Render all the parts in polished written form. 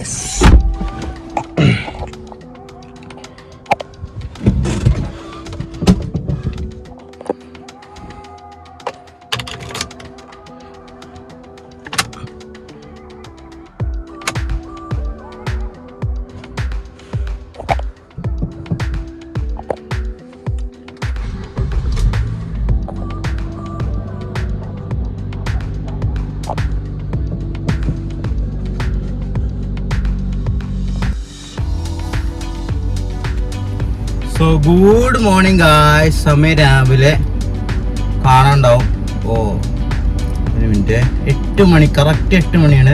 Yes. So good morning guys. സമയം രാവിലെ കാണാണ്ടാവും. ഓ ഒരു മിനിറ്റ്, 8 മണി, കറക്റ്റ് 8 മണിയാണ്.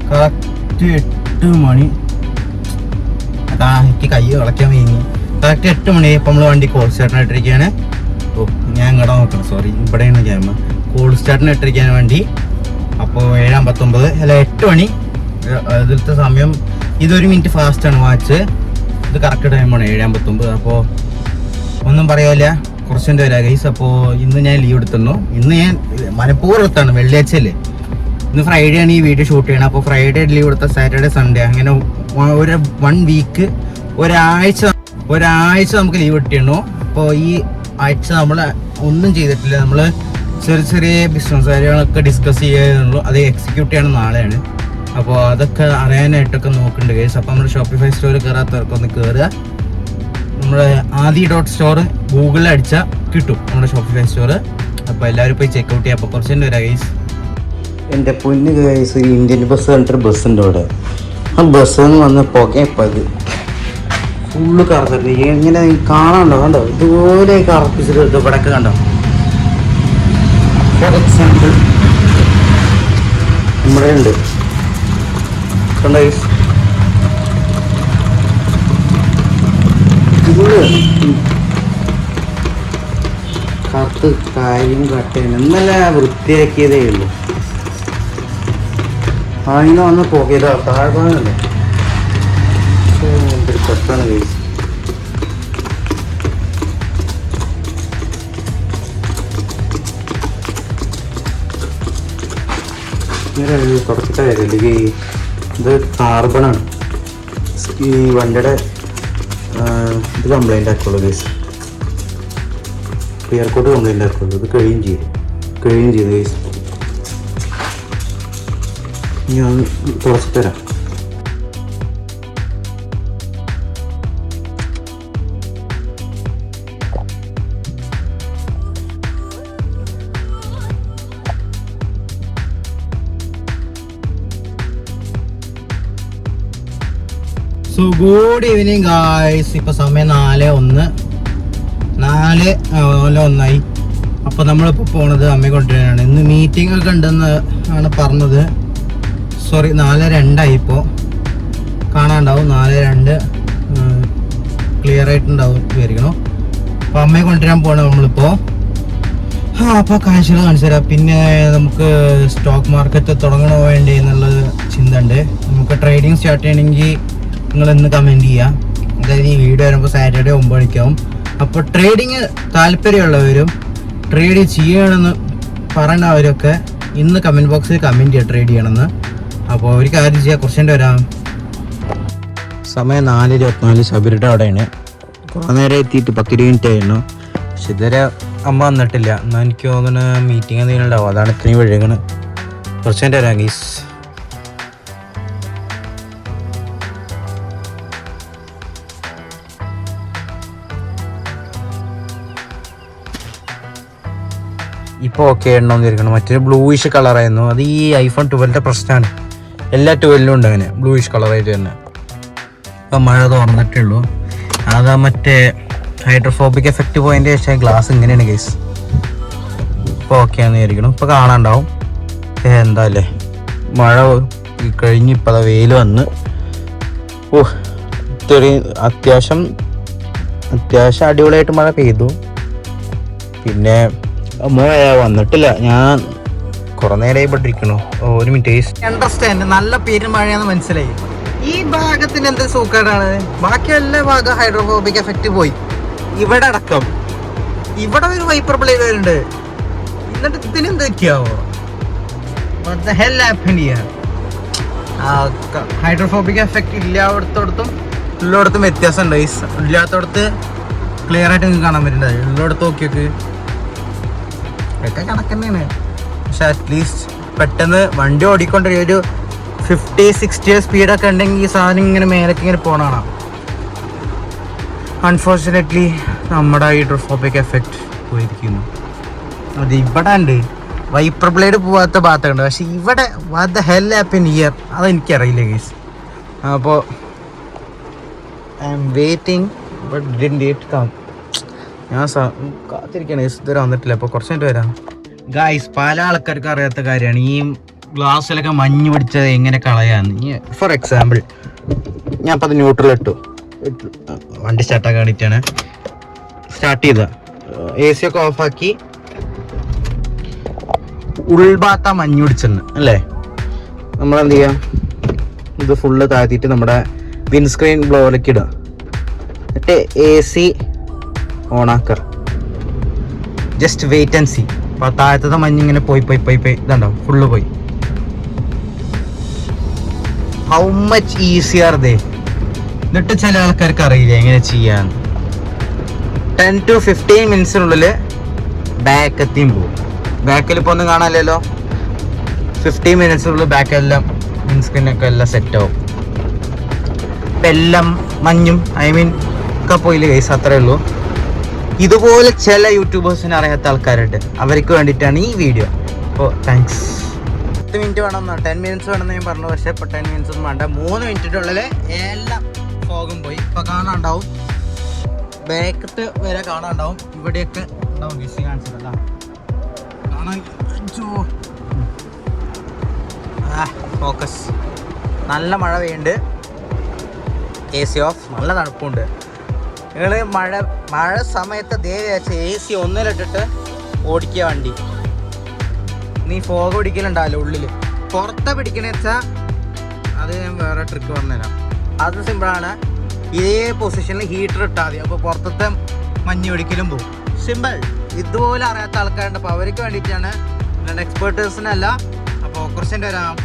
കറക്റ്റ് 8 മണി. അതാ എനിക്ക് കൈ വിളക്കാൻ വേങ്ങി. കറക്റ്റ് 8 മണി. ഇപ്പം നമ്മൾ വണ്ടി കോൾ സ്റ്റാർട്ടിനിട്ടിരിക്കുകയാണ്. ഓ ഞാൻ ഇങ്ങോട്ട് നോക്കണം, സോറി, ഇവിടെയാണ് ക്യാമറ. കോൾ സ്റ്റാർട്ടിനിട്ടിരിക്കാൻ വേണ്ടി. അപ്പോൾ 7:59 അല്ല 8 മണി. ഇതിലത്തെ സമയം ഇതൊരു മിനിറ്റ് ഫാസ്റ്റാണ് വാച്ച്. ഇത് കറക്റ്റ് ടൈമാണ് 7:59. അപ്പോൾ ഒന്നും പറയാനില്ല, കുറച്ചിൻ്റെ വരാം ഗൈസ്. അപ്പോൾ ഇന്ന് ഞാൻ ലീവ് എടുത്തുന്നു. ഇന്ന് ഞാൻ മനഃപൂർവ്വം എടുത്താണ്, വെള്ളിയാഴ്ചയല്ലേ. ഇന്ന് ഫ്രൈഡേ ആണ് ഈ വീഡിയോ ഷൂട്ട് ചെയ്യണം. അപ്പോൾ ഫ്രൈഡേ ലീവ് എടുത്ത സാറ്റർഡേ സൺഡേ അങ്ങനെ ഒരു 1 വീക്ക് ഒരാഴ്ച നമുക്ക് ലീവ് കിട്ടിയിരുന്നു. അപ്പോൾ ഈ ആഴ്ച നമ്മൾ ഒന്നും ചെയ്തിട്ടില്ല. നമ്മൾ ചെറിയ ബിസിനസ് കാര്യങ്ങളൊക്കെ ഡിസ്കസ് ചെയ്യാനുള്ളൂ. അത് എക്സിക്യൂട്ട് ചെയ്യണം നാളെയാണ്. അപ്പോൾ അതൊക്കെ അറിയാനായിട്ടൊക്കെ നോക്കുന്നുണ്ട് ഗൈസ്. അപ്പോൾ നമ്മുടെ ഷോപ്പിഫൈ സ്റ്റോറിൽ കയറാത്തവർക്ക് ഒന്ന് കയറുക. നമ്മുടെ ADI.store ഗൂഗിളിൽ അടിച്ചാൽ കിട്ടും നമ്മുടെ ഷോപ്പിഫൈ സ്റ്റോർ. അപ്പോൾ എല്ലാവരും പോയി ചെക്കൗട്ട് ചെയ്യാം. അപ്പോൾ കുറച്ച് വരാം ഗൈസ്. എൻ്റെ പൊന്ന് ഗൈസ്, ഒരു ഇന്ത്യൻ ബസ് കണ്ടിട്ട് ബസ്സുണ്ട് ഇവിടെ. ആ ബസ്സിൽ നിന്ന് വന്ന് പോകെപ്പോൾ ഇത് ഫുള്ള് കറക്റ്റ് ഇങ്ങനെ കാണാണ്ടോ, കണ്ടോ, ഇതുപോലെ കറപ്പിച്ചിട്ട് ഇവിടെയൊക്കെ കണ്ടോ. ഫോർ എക്സാമ്പിൾ നമ്മുടെ ഉണ്ട് കണ്ടോ ഗൈസ്, കറുത്ത് കാര്യം കട്ടയാണ്. ഇന്നലെ വൃത്തിയാക്കിയതേ ഉള്ളൂ. അതിന് വന്ന് പോകിയതാ താഴ്വാനല്ലേ. എന്തൊരു കട്ടാണ് ഗൈസ്. കുറച്ചിട്ട് വരില്ലേ, ഇത് കാർബണാണ്. ഈ വണ്ടിയുടെ ഇത് കംപ്ലൈൻ്റ് ആക്കുള്ളൂ ഗൈസ്. ക്ലിയർ കോട്ട് കംപ്ലൈൻ്റ് ആക്കുള്ളൂ. ഇത് കഴിയും ചെയ്തു ഗൈസ്. ഞാൻ തുറച്ചിട്ട് തരാം. So good evening guys. ഇപ്പോൾ സമയം 4:01 അപ്പോൾ നമ്മളിപ്പോൾ പോണത് അമ്മയെ കൊണ്ടുവരാനാണ്. ഇന്ന് മീറ്റിംഗ് ഒക്കെ ഉണ്ടെന്ന് ആണ് പറഞ്ഞത്. സോറി, 4:02 ഇപ്പോൾ കാണാണ്ടാവും. 4:02 ക്ലിയർ ആയിട്ടുണ്ടാവും വിചാരിക്കണം. അപ്പോൾ അമ്മയെ കൊണ്ടുവരാൻ പോകണം നമ്മളിപ്പോൾ. അപ്പോൾ കാഴ്ചകൾ കാണിച്ചു തരാം. പിന്നെ നമുക്ക് സ്റ്റോക്ക് മാർക്കറ്റ് തുടങ്ങണോ വേണ്ടേ എന്നുള്ളത് ചിന്ത ഉണ്ട്. നമുക്ക് ട്രേഡിങ് സ്റ്റാർട്ട് ചെയ്യണമെങ്കിൽ നിങ്ങളൊന്ന് കമൻറ്റ് ചെയ്യുക. അതായത് ഈ വീഡിയോ വരുമ്പോൾ സാറ്റർഡേ 9 മണിക്കാവും. അപ്പോൾ ട്രേഡിങ് താല്പര്യമുള്ളവരും ട്രേഡ് ചെയ്യണമെന്ന് പറയണവരൊക്കെ ഇന്ന് കമൻറ്റ് ബോക്സിൽ കമൻറ്റ് ചെയ്യുക ട്രേഡ് ചെയ്യണമെന്ന്. അപ്പോൾ ഒരു കാര്യം ചെയ്യാം, കുറച്ചുകൊണ്ട് വരാം. സമയം 4:24. ശബരിയുടെ അവിടെയാണ്. കുറേ നേരം എത്തിയിട്ട് 10 മിനിറ്റ് ആയിരുന്നു. പക്ഷെ ഇതുവരെ അമ്മ വന്നിട്ടില്ല. എന്നാൽ എനിക്ക് തോന്നുന്നു മീറ്റിംഗ് എന്തെങ്കിലും ഉണ്ടാവും. അതാണ് ഇത്രയും വഴുകണ്. കുറച്ചുകൊണ്ട് വരാം ഗീസ്. ഇപ്പോൾ ഓക്കെ എണ്ണോന്നിരിക്കണം. മറ്റൊരു ബ്ലൂയിഷ് കളറായിരുന്നു. അത് ഈ iPhone 12 പ്രശ്നമാണ്. എല്ലാ 12ലും ഉണ്ട് അങ്ങനെ ബ്ലൂയിഷ് കളറായിട്ട് തന്നെ. ഇപ്പം മഴ തുറന്നിട്ടേ ഉള്ളൂ. അതാ മറ്റേ ഹൈഡ്രോഫോബിക് എഫക്റ്റ് പോയതിൻ്റെ ശേഷം ഗ്ലാസ് ഇങ്ങനെയാണ് ഗൈസ്. ഇപ്പോൾ ഓക്കെ ആണെന്ന് വിചാരിക്കണം. ഇപ്പോൾ കാണാണ്ടാവും. എന്താ അല്ലേ, മഴ കഴിഞ്ഞ് ഇപ്പോൾ അതാ വെയിൽ വന്ന്. ഓ ഇത്രയും അത്യാവശ്യം അടിപൊളിയായിട്ട് മഴ പെയ്തു. പിന്നെ മഴ വന്നിട്ടില്ല. ഞാൻ കുറെ നേരമായി പെട്ടിരിക്കണു. ഒരു മിനിറ്റ്. അണ്ടർസ്റ്റാൻഡ്, നല്ല പെരുമഴയാന്ന് മനസ്സിലായി. ഈ ഭാഗത്തിന് എന്ത് സൂക്കേടാണ്. ബാക്കി എല്ലാ ഭാഗം ഹൈഡ്രോഫോബിക് എഫക്റ്റ് പോയി. ഇവിടെ അടക്കം ഇവിടെ ഒരു വൈപ്പർ ബ്ലേഡ് വരുന്നുണ്ട്. എന്നിട്ട് ഇതിനെന്ത് പറ്റിയാവോ? ഹൈഡ്രോഫോബിക് എഫക്റ്റ് ഇല്ലാത്തടത്തും ഉള്ളിടത്തും വ്യത്യാസമുണ്ട്. ഇല്ലാത്തടത്ത് ക്ലിയർ ആയിട്ട് നിങ്ങൾക്ക് കാണാൻ പറ്റുന്നുണ്ട്. ഉള്ളിടത്ത് നോക്കിയൊക്കെ ഒക്കെ കണക്ക് തന്നെയാണ്. പക്ഷെ അറ്റ്ലീസ്റ്റ് പെട്ടെന്ന് വണ്ടി ഓടിക്കൊണ്ടിരിക്കും ഒരു 50-60 സ്പീഡൊക്കെ ഉണ്ടെങ്കിൽ ഈ സാധനം ഇങ്ങനെ മേലേക്ക് ഇങ്ങനെ പോകണം. അൺഫോർച്ചുനേറ്റ്ലി നമ്മുടെ ഹൈഡ്രോഫോബിക് എഫക്റ്റ് പോയിരിക്കുന്നു. അത് ഇവിടെ ഉണ്ട്, വൈപ്പർ ബ്ലേഡ് പോവാത്ത ഭാഗത്തുണ്ട്. പക്ഷെ ഇവിടെ what the hell happen here അതെനിക്കറിയില്ല ഗൈസ്. അപ്പോൾ I'm waiting but didn't it come. ഞാൻ കാത്തിരിക്കുകയാണ് ഗൈസ്, ഇതുവരെ വന്നിട്ടില്ല. അപ്പോൾ കുറച്ച് മിനിറ്റ് വരാം ഗൈസ്. പല ആൾക്കാർക്ക് അറിയാത്ത കാര്യമാണ് ഈ ഗ്ലാസ്സിലൊക്കെ മഞ്ഞ് പിടിച്ചത് എങ്ങനെ കളയാന്ന്. ഫോർ എക്സാമ്പിൾ ഞാൻ അപ്പോൾ അത് ന്യൂട്രൽ ഇട്ടു, വണ്ടി സ്റ്റാർട്ടാക്കാൻ വേണ്ടിയിട്ടാണ് സ്റ്റാർട്ട് ചെയ്തത്. AC ഒക്കെ ഓഫാക്കി ഉൾഭാഗത്താ മഞ്ഞ് പിടിച്ചെന്ന് അല്ലേ. നമ്മളെന്ത് ചെയ്യാം, ഇത് ഫുള്ള് താഴ്ത്തിയിട്ട് നമ്മുടെ വിൻസ്ക്രീൻ ബ്ലോറിലേക്ക് ഇടുക. എന്നിട്ട് AC ഓണാക്കുക. Just wait and see. അപ്പോൾ താഴത്തെ മഞ്ഞ് ഇങ്ങനെ പോയി ഇതുണ്ടാവും, ഫുള്ള് പോയി. ഹൗ മച്ച് ഈസിയർ ദേ. എന്നിട്ട് ചില ആൾക്കാർക്ക് അറിയില്ല എങ്ങനെ ചെയ്യാൻ. 10 to 15 മിനിറ്റ്സിനുള്ളിൽ ബാക്ക് എത്തിയും പോകും. ബാക്കിൽ ഇപ്പോൾ ഒന്നും കാണാനില്ലല്ലോ. 15 മിനിറ്റ്സിനുള്ളിൽ ബാക്കെല്ലാം വിൻസ്ക്രീനൊക്കെ എല്ലാം സെറ്റാവും. ഇപ്പം എല്ലാം മഞ്ഞും ഒക്കെ പോയില്ല ഗൈസ്, അത്രേ ഉള്ളൂ. ഇതുപോലെ ചില യൂട്യൂബേഴ്സിനെ അറിയാത്ത ആൾക്കാരുണ്ട്, അവർക്ക് വേണ്ടിയിട്ടാണ് ഈ വീഡിയോ. അപ്പോൾ താങ്ക്സ്. 10 മിനിറ്റ് വേണമെന്നാണ്, 10 മിനിറ്റ്സ് വേണമെന്ന് ഞാൻ പറഞ്ഞു. പക്ഷേ ഇപ്പോൾ 10 മിനിറ്റ്സ് ഒന്നും വേണ്ട, 3 മിനിറ്റിൻ്റെ ഉള്ളിൽ എല്ലാം ഫോഗും പോയി. ഇപ്പോൾ കാണാനുണ്ടാവും, ബാക്കത്ത് വരെ കാണാനുണ്ടാവും, ഇവിടെയൊക്കെ ഉണ്ടാവും. ഗിസി കാണിച്ചിട്ടല്ല കാണാൻ. ഫോക്കസ്. നല്ല മഴ പെയ്യുന്നുണ്ട്, AC ഓഫ്, നല്ല തണുപ്പുണ്ട്. നിങ്ങൾ മഴ സമയത്ത് ദയവാച്ച് AC ഒന്നിലിട്ടിട്ട് ഓടിക്കുക വണ്ടി. നീ ഫോഗ് പിടിക്കലുണ്ടാവില്ല ഉള്ളിൽ, പുറത്തെ പിടിക്കണമെന്ന് വെച്ചാൽ അത് ഞാൻ വേറെ ട്രിക്ക് പറഞ്ഞുതരാം. അത് സിമ്പിളാണ്. ഇതേ പൊസിഷനിൽ ഹീറ്റർ ഇട്ടാൽ മതി, അപ്പോൾ പുറത്തത്തെ മഞ്ഞ് പിടിക്കലും പോകും. സിമ്പിൾ. ഇതുപോലെ അറിയാത്ത ആൾക്കാരുണ്ട്, അപ്പോൾ അവർക്ക് വേണ്ടിയിട്ടാണ്, എക്സ്പേർട്ടേഴ്സിനല്ല. അപ്പോൾ കുറച്ചും വരാം.